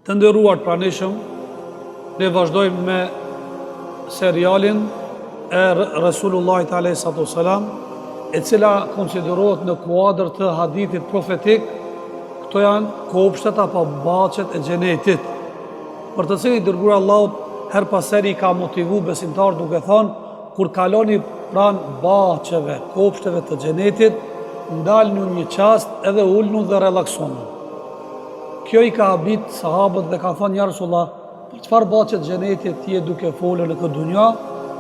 Të nderuar pranishëm, ne vazhdojmë me serialin e Resulullahit a.s. e cila konsiderohet në kuadër të hadithit profetik. Këto janë kopshtet apo bacet e xhenetit, për të cilin dërguar Allahut her pas heri ka motivu besimtar duke thënë: kur kaloni pranë baceve, kopshteve të xhenetit, ndalni një çast edhe ulnu dhe relaksonu. Kjo i ka habit sahabët dhe ka thënë: ja Rasulullah, për çfarë bacet xhenetit ti je duke folur në këtë dunja?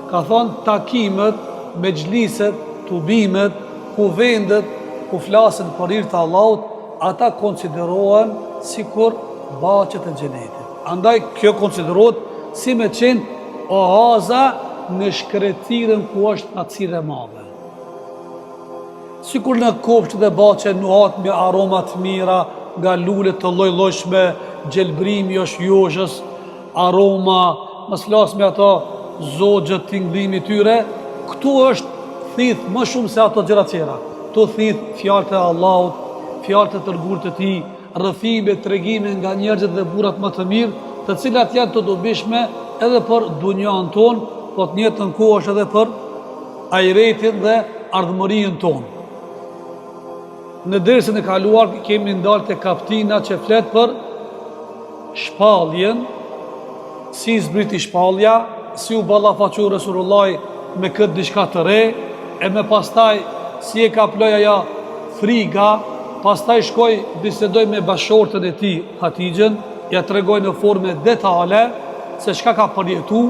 Ka thënë: takimet, mexhliset, tubimet, ku vendet, ku flasin për hir të Allahut, ata konsiderohen sikur bacet e xhenetit. Andaj kjo konsiderohet si me qenë oaza në shkretirën ku është atësire madhe. Sikur në kopshtet e bacet nuhat me aromat mira, nga lullet të lloj-llojshme, gjelbrimi është joshës, aroma, mos flas me ato zogjët tingëllimi tyre. Këtu është thith më shumë se ato gjëra tjera. Këtu thith fjalët e Allahut, fjalët e dërguarit të tij, rrëfime, tregime nga njerëzit dhe burrat më të mirë, të cilat janë të dobishme edhe për dunjan tonë, po të njëjtën kohë është edhe për ahiretin dhe ardhmërinë tonë. Në dersën e kaluar kemi ndalë te kaptina që flet për shpalljen, si zbriti shpallja, si u ballafaqu Resulullahi me këtë diçka të re, e me pastaj si e ka ploj ajo friga. Pastaj shkoj bisedoj me bashortën e tij Hatixhen, ja tregoj në forme detale se çka ka përjetu.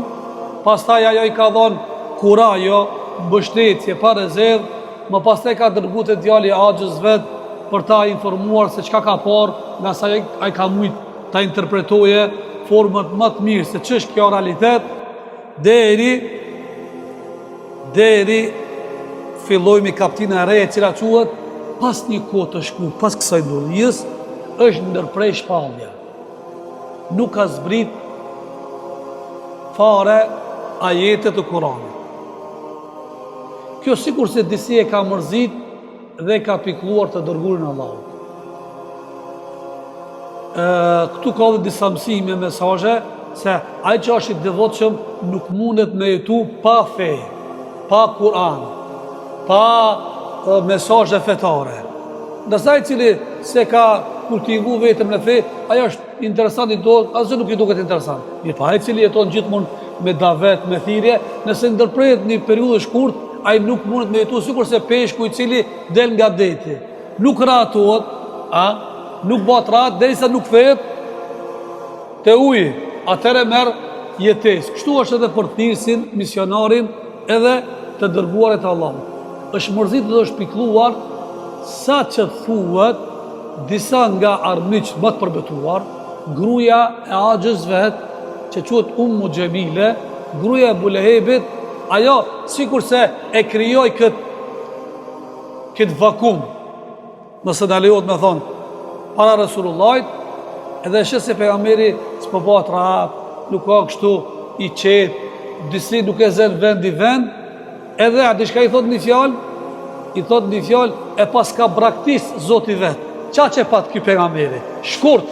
Pastaj ajo i ka dhënë kurajo, mbështetje pa rezervë. Më pastaj ka dërguar te djali i Axhës vet për ta informuar se çka ka parë, nga sa ai ka mujt ta interpretoje formën më të mirë se ç'është kjo realitet, deri filloi me kaptina e re e cila quhet: pas një kohë të shkurtër, pas kësaj ndodhjes, është ndërprej shpallja. Nuk ka zbrit fare ajetet e Kuranit. Kjo sikur se disi e ka mërzit dhe ka pikluar të dërguarin Allahut. Këtu ka dhe disa mësime, mesazhe, se ai që është i devotshëm nuk mundet me jetu pa fe, pa Kur'an, pa mesazhe fetare. Ndërsa i cili se ka kultivu vetëm në fe, ajo është interesant i do, asgjë nuk i duket interesant. Mirë, pa ai cili jeton gjithmonë me davet, me thirrje, nëse ndërprehet një periudhë shkurt, ai nuk mundet me jetu sikur se peshku i cili del nga deti. Nuk rahatohet, nuk bëhet rahat derisa nuk fehet te uji. Atëherë merr jetesë. Kështu është edhe për thirrsin, misionarin edhe të dërguarit të Allahut. Është mërzitur dhe është pikëlluar sa që thuhet disa nga armiqt më të përbetuar, gruaja e Axhës vet, që quhet Ummu Xhemile, gruaja e Bulehebit. Ajo sikur se e krijoi këtë vakum, nëse na lejohet me thonë, para Resulullahit, edhe sheh se pejgamberi s'po bëhet rahat, nuk ka kështu i qetë, disi nuk e zën vend, edhe atë diçka i thot një fjalë e pas ka braktis Zoti vet. Qa që pat ky pejgamberi? Shkurt.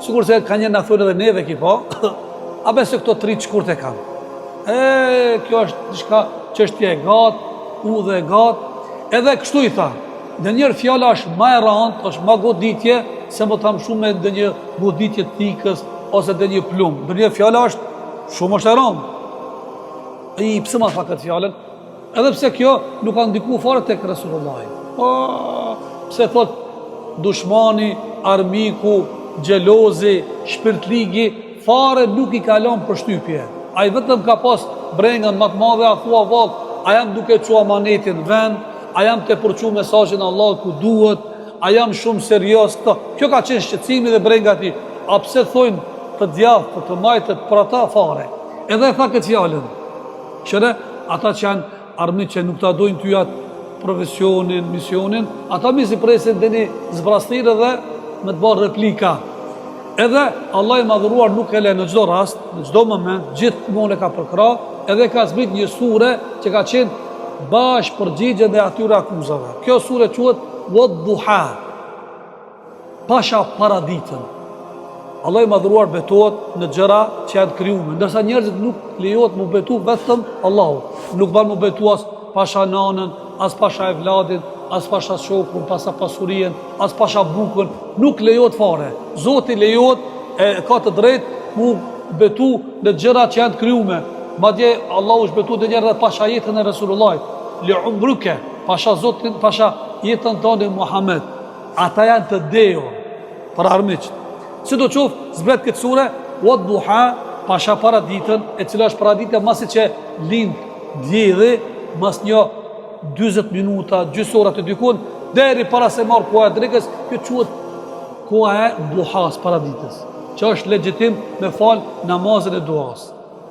Sikur se ka një na thonë edhe neve ki po, a besë këto 3 shkurt e kanë. Kjo është diçka çështje e gat, udhë e gat. Edhe kështu i tha. Ndonjëherë fjala është më e rëndë, është më goditje se më tham shumë me ndonjë goditje tikës ose ndonjë plumb. Ndonjëherë fjala është shumë e rëndë. Ai pse ma tha këtë fjalën? Edhe pse kjo nuk ka ndikuar fare tek Resulullahi. Pse thot dushmani, armiku, xhelozi, shpirtligi fare nuk i kalon përshtypje. Ai vetëm ka pas brengën më të madhe, a thua vallë, a jam duke çu amanetin në vend, a jam të përçu mesazhin e Allahut ku duhet, a jam shumë serioz këto. Kjo ka qenë shqetësimi dhe brenga ti. A pse thojnë të djathtë, të majtët për ata fare? Edhe e tha këtë fjalën. Qëre, ata që janë armiq që nuk ta dojnë ty atë profesionin, misionin, ata mi si presin dhe një zbrastirë dhe me të bërë replika. Edhe Allah i madhuruar nuk e le në çdo rast, në çdo moment, gjithmonë e ka përkra, edhe ka zbrit një sure që ka qenë bashkë përgjigje dhe atyre akuzave. Kjo sure quhet Wadduha, pasha paraditën. Allah i madhruar betohet në gjëra që janë krijuar, ndërsa njerëzit nuk lejohet mu betu vetëm Allahu. Nuk ban mu betu as pasha nanën, as pasha evladin, as pasha shokun, pasha pasurien, as pasha bukën, nuk lejohet fare. Zoti lejohet ka të drejtë mu betu në gjëra që janë krijuar. Madje Allahu është betu dhe njerëzit pasha jetën e Resulullahit. Li umruke, pasha Zotin, pasha jetën tonë Muhammed. Ata janë të dejo për armiqt. Si do qoftë, zbret këtë sure, wa duha, pasha paraditën, e cila është paraditja masi që lind djedhi, mas një 20 minuta, gjysë ora të dykun, deri para se marë koha e drekës, kjo quhet koha e duhas paraditës, që është legjitim me falë namazën e duhas.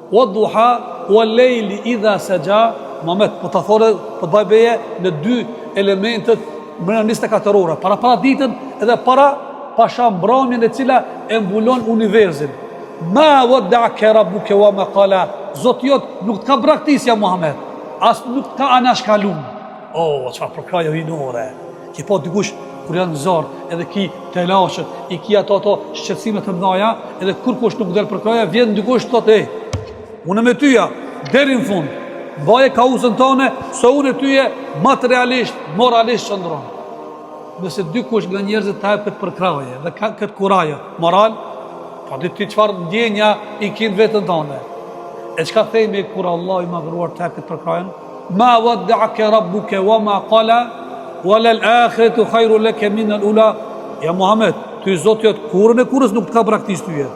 Wa duha, wa lejli idha saja, Mamet, po të thore, po të bajbeje në dy elementet mërë 24 ora, para paraditën edhe para pasha mbramjen e cila e mbulon universin. Ma wadda'aka rabbuka wa ma qala. Zoti jot nuk të ka braktisja Muhammed, as nuk të ka anashkalum. Çfarë përkrajo hinore. Ki po dikush kur janë zorë, edhe ki telashet, i ki ato shqetësime të mëdha, edhe kur kush nuk del përkraja, vjen dikush thotë, unë me tyja deri në fund. Baje kauzën tone, se unë e tyje materialisht, moralisht qëndron. Nëse dikush nga njerëzit të hajë këtë përkraje dhe këtë kuraje moral, pa di ti çfarë ndjenja i kin vetën tënde. E çka themi kur Allah i madhruar të hajë këtë përkrajen? Ma wadda'aka rabbuka wa ma qala wala al-akhiratu khairun laka min al-ula. Ja Muhammed, ty Zoti jot kurrën e kurrës nuk të ka braktis tyje.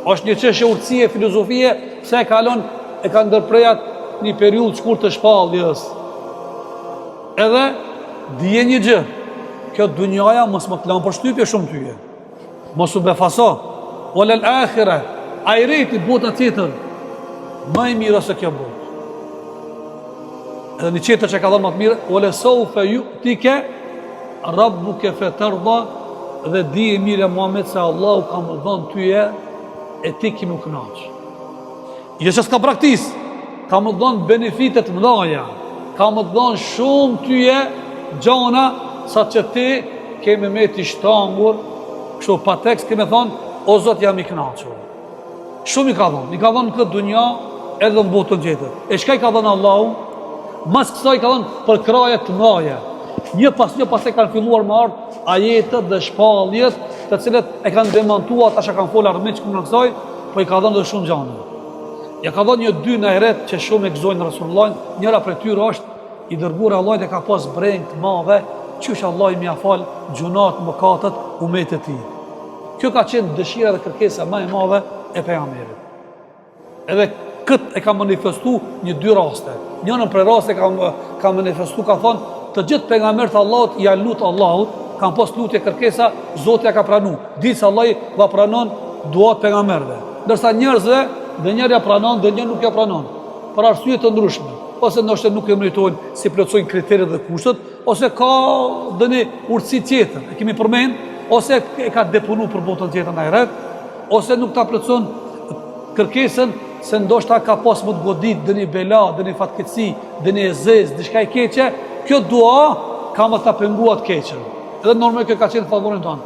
Është një çështje urtësie, filozofie, pse e kalon e ka ndërprejat një periudhë shkurt të shpalljes. Edhe dije një gjë, kjo dunjaja mos më të lanë për shtypje shumë tyje. Mos u befaso. Wala al-akhira, ajreti bota tjetër, më e mirë se kjo botë. Edhe një tjetër që ka dhënë më të mirë, wala sawfa yu'tika rabbuka fatarda, dhe di e mirë Muhammed se Allahu ka më dhënë tyje e ti ki më kënaq. Jo që s'ka praktis, ka më dhënë benefitet mëdhaja, ka më dhënë shumë tyje gjana, sa që ti kemi me t'i shtangur, kështu pa tekst kemi thonë, o Zot jam i kënaqur. Shumë i ka dhënë në këtë dunja edhe në botën tjetër. E shka i ka dhënë Allahu? Mas kësaj ka dhënë për kraje të mëdha. Një pas e kanë filluar më ardh ajetet dhe shpalljet, të cilët e kanë demantuar tash e kanë folur armiq në kësaj, po i ka dhënë edhe shumë gjana. Ja ka dhënë një dy në heret që shumë e gëzojnë Rasulullahin, njëra prej tyre është i dërguar Allahut e ka pas breng të madhe, qysh Allah i mja fal gjunat, mëkatet, umetet e tij. Kjo ka qenë dëshira dhe kërkesa më e madhe e pejgamberit. Edhe këtë e ka manifestu një dy raste. Njënën prej raste ka manifestu, ka thonë, të gjithë pejgamberët Allahut janë lut Allahut, kanë pas lutje kërkesa, Zoti ja ka pranuar. Ditë se Allah va pranon duat pejgamberëve. Ndërsa njerëzve, dhe njëri ja pranon, dhe njëri nuk ja pranon. Për arsye të ndryshme. Ose ndoshta nuk e meritojnë si plotësojnë kriteret dhe kushtet, ose ka dëni urtësi tjetër, e kemi përmend, ose e ka depunu për botën tjetër në heret, ose nuk ta plotëson kërkesën, se ndoshta ka pas më të godit dëni bela, dëni fatkeqësi, dëni ezez, diçka e keqe, kjo dua ka më ta penguar të keqen. Edhe normal kjo ka qenë favorin tonë.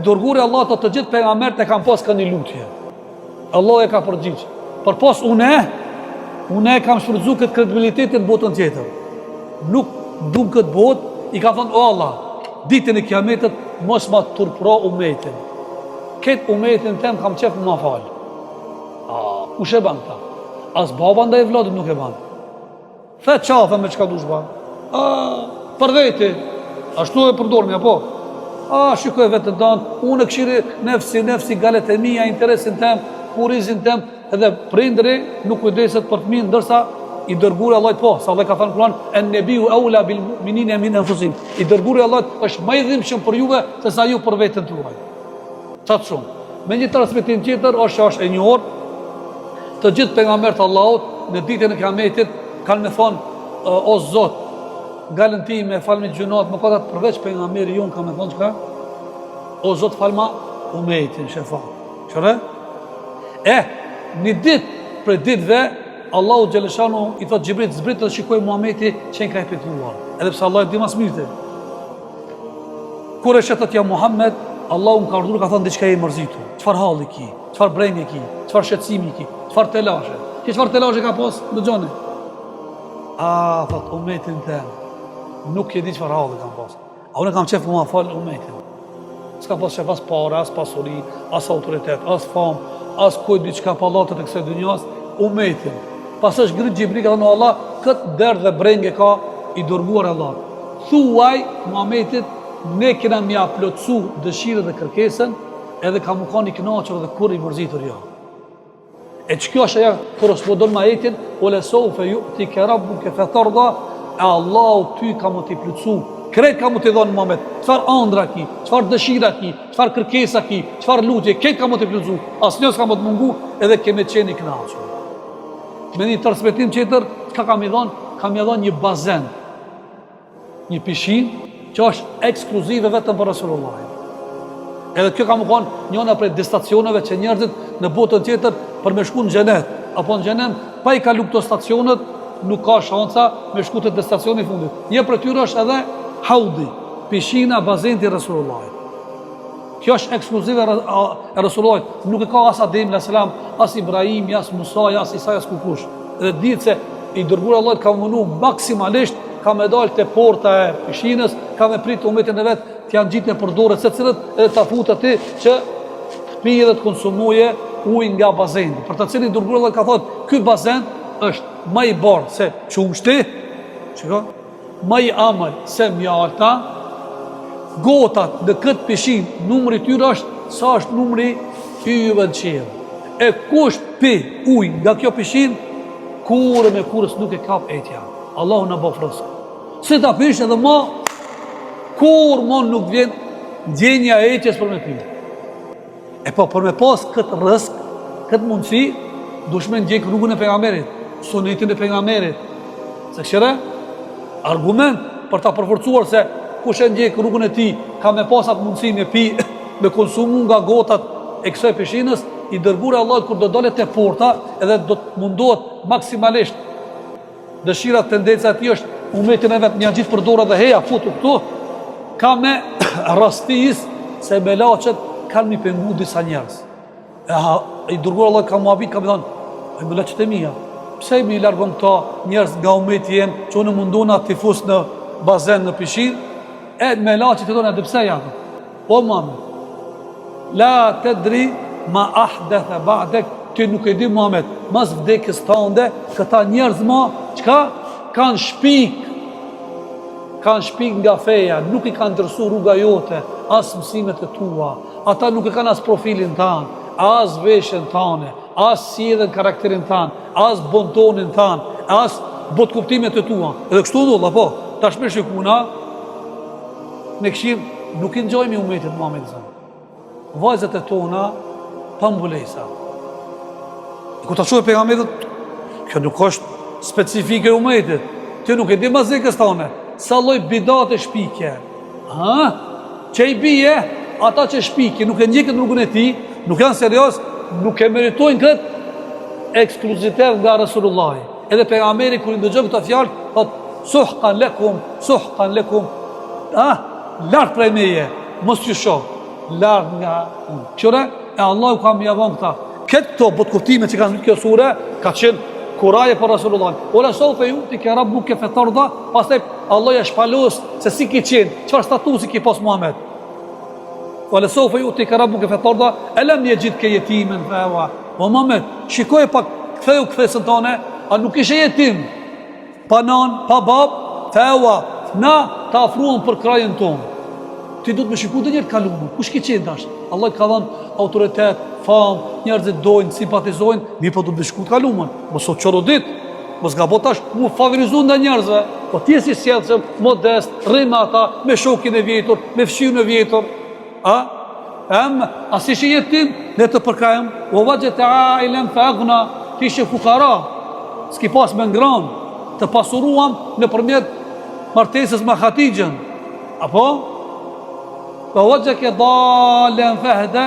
Dërguari Allah të gjithë pejgamberët e kanë pas këni lutje. Allah e ka përgjigj. Për pas unë e kam shfrytzu këtë kredibilitetin botën tjetër. Nuk dum këtë botë, i ka thonë, o Allah, ditën e kiametit mos ma turpro umetin. Këtë umetin tem kam qef më falë. Kush e ban këta? As baba ndaj vladit nuk e ban. The qafe me qka dush ban. Për veti, ashtu e përdormi, apo? Shikoj vetën tanë, unë e këshiri nefsi, galet e mija, interesin tem, kurizin tem, edhe prindri nuk kujdeset për të minë, ndërsa i dërguri Allahit po, sa Allah ka thënë Kur'an, en-nebiu aula bil mu'minina min anfusihim. I dërguri Allahit është më i dhimbshëm për juve se sa ju për veten tuaj. Çat shumë. Me një transmetim tjetër është e njohur, të gjithë pejgamberët Allahut në ditën e Kiametit kanë me thonë, o Zot, galën ti me falmi gjunat, më katat përveç pejgamberi jon ka me thonë çka? O Zot, falma umetin shefa. Çfarë? Një ditë për ditëve Allahu Gjeleshanu i thot Gjibrit, zbrit dhe shikoj Muhameti që në ka e petuar. Edhe pse Allah e di mas mirëte. Kur e shetët ja Muhammed, Allahu më ka urdhëruar, ka thënë diçka e mërzitur. Çfarë halli ki? Çfarë brengë ki? Çfarë shqetësimi ki? Çfarë telashe? Ki çfarë telashe ka pas? Dëgjoni. Thot umetin tem. Nuk e di çfarë halli kam pas. A unë kam qef më fal umetin. S'ka pas qef as parë, as pasuri, as autoritet, as famë, as kujt diçka pallatet e kësaj dunjas, umetin. Pas është ngrit Xhibrili ka thënë Allah, këtë derë dhe brengë ka i dërguar Allah. Thuaj Muhamedit, ne kena mja plotësu dëshirën dhe kërkesën, edhe ka më kanë i kënaqur dhe kur i mërzitur jo. E që kjo është aja korrespondon me ajetin, "Wala sawfa yu'tika rabbuka fatarda", e Allahu ty ka më t'i plotësu. Krejt ka më t'i dhonë Muhammed, çfarë ëndra ki, çfarë dëshira ki, çfarë kërkesa ki, çfarë lutje, këtë ka më t'i plotësu. Asnjë s'ka më të mungu, edhe kemi qenë i kënaqur. Me një transmetim tjetër, çka kam i dhonë? Kam i dhonë një bazen, një pishinë që është ekskluzive vetëm për Rasulullahin. Edhe kjo ka më konë njëna prej destinacioneve që njerëzit në botën tjetër për me shku në xhenet, apo në xhenem, pa i kalu këto stacionet, nuk ka shansa me shku të destinacioni fundit. Një për tyre është edhe haudi, pishina, bazenti i Rasulullahit. Kjo është ekskluzive e Rasulullahit. Nuk e ka as Adem a.s., as Ibrahim, as Musa, as Isa, as kukush. Dhe ditë se i dërguar Allahit ka mënu maksimalisht, ka me dalë të porta e pishinës, ka me pritë umetin e vetë, të janë gjitë në përdore se cilët, edhe të futë ati që pije dhe të konsumuje ujë nga bazeni. Për të cilin i dërguar Allahit ka thotë, ky bazen është më i bardhë se qumshti, më i amël se mjalta, gotat në këtë pishin, numri tyre është sa është numri yjeve në qiell. E kush pi ujë nga kjo pishin, kurrë me kurrës nuk e kap etja. Allahu na bëf rrezik. Se ta pish edhe më, kur më nuk vjen ndjenja e etjes për me pi. E po për me pas këtë rrezik, këtë mundësi, dush me ndjek rrugën e pejgamberit, sunetin e pejgamberit. Se këshire, argument për ta përforcuar se kush e ndjek rrugën e tij ka me pas atë mundësi me pi, me konsumu nga gotat e kësaj pishinës, i dërguar Allahut kur do dalet te porta, edhe do të mundohet maksimalisht. Dëshira, tendenca e tij është umetin e vet një gjithë për dorë dhe heja futu këtu, ka me rastis se me laqet kanë mi pengu disa njerëz. I dërguar Allahut ka muhabit, ka me thonë, e me laqet e mija, pse mi largon këta njerëz nga umeti jem, që unë mundona t'i fus në bazen në pishin, e me laqet e tonë, edhe pse janë. O Muhammed, la të dri ma ahdethe ba'dek, ti nuk e di Muhammed, mas vdekjes tënde, këta njerëz ma, qka? Kanë shpik nga feja, nuk i kanë ndërsu rruga jote, as mësimet e tua, ata nuk e kanë as profilin tanë, as veshën tane, as sjelljen karakterin tanë, as bontonin tanë, as botkuptimet e tua. Edhe kështu ndolla, po, tashmë shikuna, me këshir, nuk i ngjojmë umetin Muhammed sallallahu alaihi wasallam. Vajzat e tona pa mbulesa. Kur ta shohë pejgamberit, kjo nuk është specifike umetit. Ti nuk e di mazekës tone, sa lloj bidate shpikje. Që i bie, ata që shpikje, nuk e ndjekën rrugën e tij, nuk janë serioz, nuk e meritojnë këtë ekskluzivitet nga Rasulullahi. Edhe pejgamberi kur i dëgjon këto fjalë, thotë suhqan lakum. Lart prej meje, mos ju shoh. Lart nga unë. Qëre, e Allahu ka më javon këta. Këto botkuptime që kanë kjo sure, ka qenë kuraje për Rasulullah. Ola sawfa yu'tika rabbuka fatarda, pastaj Allah ja shpalos se si ki qenë, çfarë statusi ki pas Muhammed. Ola sawfa yu'tika rabbuka fatarda, alam yajidka yatiman fawa. O Muhammed, shikoj pak ktheu kthesën tone, a nuk ishe jetim, pa nan, pa bab, fawa, na ta afruam për krajën tonë. Ti du të me shiku dhe njërë kalumë, kush ki qenë tash? Allah ka dhanë autoritet, famë, njerëzit dojnë, simpatizojnë, mi po du të me shiku të kalumën, mos o qëro dit, mos ga bo tash mu favorizu nda njerëzve, po ti e si sjellëshëm, modest, rrimë ata, me shokin e vjetur, me fshiun e vjetur, a si shi jetim, ne të përkajmë, o vajgjet e ailen fa agna, ti shi fukara, s'ki pas me ngranë, të pasuruam në përmjet martesës me Khatijën, apo? Pa vajgje ke dalen fehde,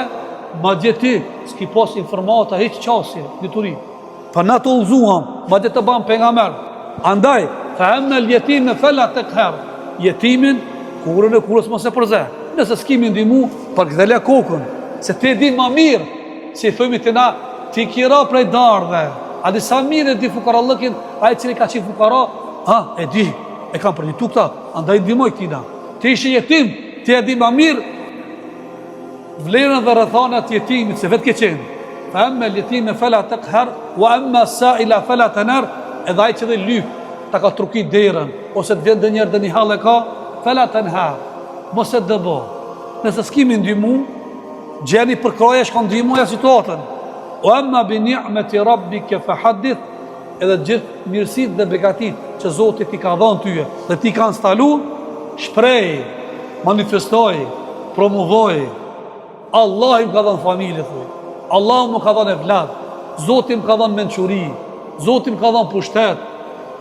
ma gjeti, s'ki pas informata, hiq qasje, dituri. Pa na të ullzuam, ma gjeti të ban pengamer. Andaj, fa emme l'jetim në fellat të këherë. Jetimin, kurën e kurës mos e përze. Nëse s'kimi ndihmu, për këdhele kokën, se ti e din ma mirë, si i thujmi të na, ti kira prej dardhe, a di sa mirë e di fukarallëkin, a i cili ka qenë fukara, e di, e kam përgjitu këta, andaj ndihmoj këtina. Ti ishe jetim, ti e di ma mirë, vlerën dhe rëthanat jetimit, se vetë ke qenë. Fa emme jetime fela të këher, wa emme sa ila fela të nër, edhe a i që dhe lyp, ta ka trukit derën, ose të vjen dë njerë dhe një halë e ka, fela të nër, mos e dëbo. Nëse s'kimi ndihmu, gjeni përkraje shka ndihmuja situatën. O emma bi ni'meti rabbike fa hadith, edhe gjithë mirësit dhe begatit që Zotit i ka dhënë tyje dhe ti ka instalu, shprej, manifestoj, promovoj. Allah im ka dhënë familje, thuj. Allah më ka dhënë evlad, Zotit më ka dhënë mençuri, Zotit më ka dhënë pushtet,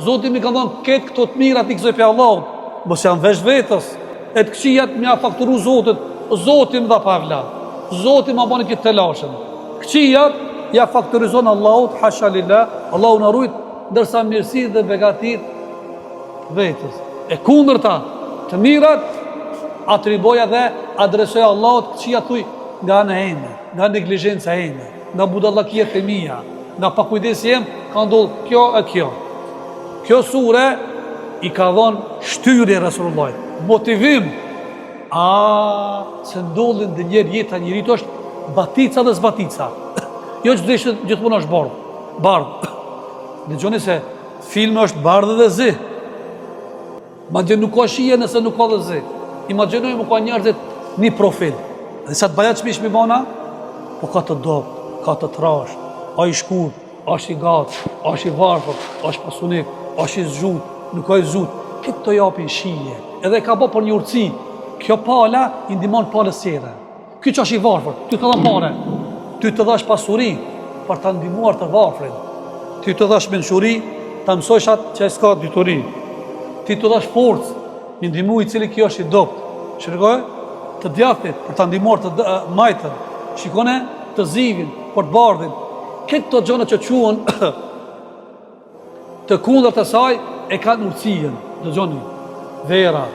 Zotit më ka dhënë ketë këto të mirat i këzoj për Allahut, mos janë vesh vetës, e të këqijat më ja fakturu Zotit, Zotit më dha pa evlad, Zotit më bani këtë të lashën. Këqijat ja fakturizon Allahut, hasha lillah, Allahu në rujt, ndërsa mirësit dhe begatit vetës. E kundërta, të mirat, atriboja dhe adresoja Allahut, këqijat thuj, nga në eme, nga neglijenca eme, nga budallakijet e mija, nga pakujdesi jem, ka ndodhë kjo e kjo. Kjo sure i ka dhonë shtyrje Rasulullah, motivim, se ndodhin dhe njerë jeta njerit është batica dhe zbatica. Jo që dhe gjithmonë është bardhë. Në gjoni se filme është bardhë dhe zi. Ma gjë nuk ka shije nëse nuk ka dhe zi. Imaginoj më ka njerëzit një profil. Dhe sa të baja që mishmi bona, po ka të dopë, ka të trash, a i shkur, a i gatë, a i varfër, a i pasunik, a i zhut, nuk ka i zhut. Këtë të japin shije. Edhe ka bo për një urci. Kjo pala i ndimon palës tjere. Kjo që është i varfër, ty të dha pare. Ty të dhash pasuri për të ndimuar të varfrin. Ty të dhash mençuri, të mësojshat që e s'ka dituri. Ty të dhash forcë, një ndimu i cili kjo është i dopt. Shërgoj, të djathit për të ndimuar të majtën. Shikone, të zivin, për të bardhin. Këtë të gjone që quen të kundër të saj e kanë urëcijën. Dhe gjoni, vera,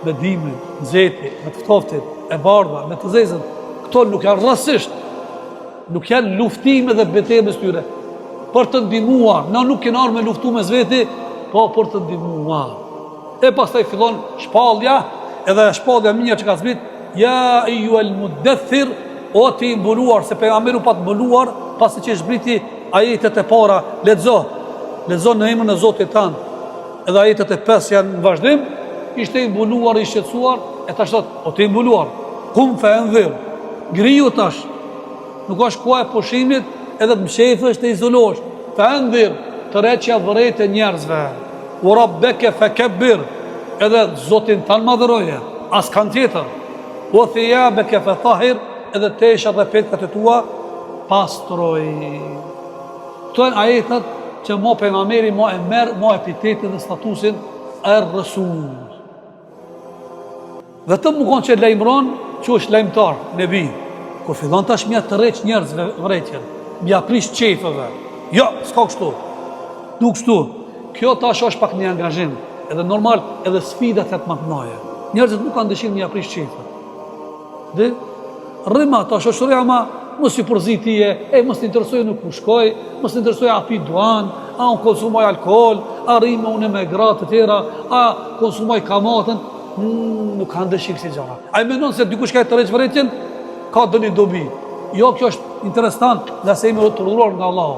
me dimin, nxeti, me të ftoftit, e bardha, me të zezën. Këto nuk janë rastësisht. Nuk janë luftime dhe betejë tyre. Për të ndihmuar, na nuk kemi armë me luftu me zveti, po për të ndihmuar. E pastaj fillon shpallja, edhe shpallja minja që ka zbrit, ja ayyuhal mudaththir, o ti mbuluar, se pejgamberi pa të mbuluar, pasi që zbriti ajetet e para, lexo në emrin e Zotit tan. Edhe ajetet e 5 janë në vazhdim, ishte i mbuluar, i shqetësuar, e tash thot, o ti mbuluar, kum fa anzir, griju tash. Nuk është koha e pushimit, edhe të mshefësh të izolosh. Fa anzir, të reqja dhërejt e njerëzve. U rabbeke fekebbir, edhe Zotin tanë madhëroje, as kanë tjetër. U thiyabeke fethahir, edhe tesha dhe petkat e tua, pastroj. Këto janë ajetat që mo pejgamberi mo e merë, mo epitetin dhe statusin er-Rasul. Vetëm më konë që lejmëron, që është lejmëtar, nebi. Kur fillon tash mja të req njerëzve vretjen, mja prish qefëve. Jo, s'ka kështu. Nuk kështu. Kjo tash është pak një angazhim, edhe normal, edhe sfidat e të maknaje. Njerëzit nuk kanë dëshirë mja prish qefët. Dhe, rrima tash është rrima, ma, mos i përzitije, mos të interesoj nuk ku shkoj, mos të interesoj a pi duan, a unë konsumoj alkohol, a rrime unë me gratë të tjera, a konsumoj kamatën, nuk kanë dëshirë si gjara. A i menon se dikush ka e të reqë vretjen, ka dë një dobi. Jo, kjo është interesant, nga se imi të rruar nga Allahu.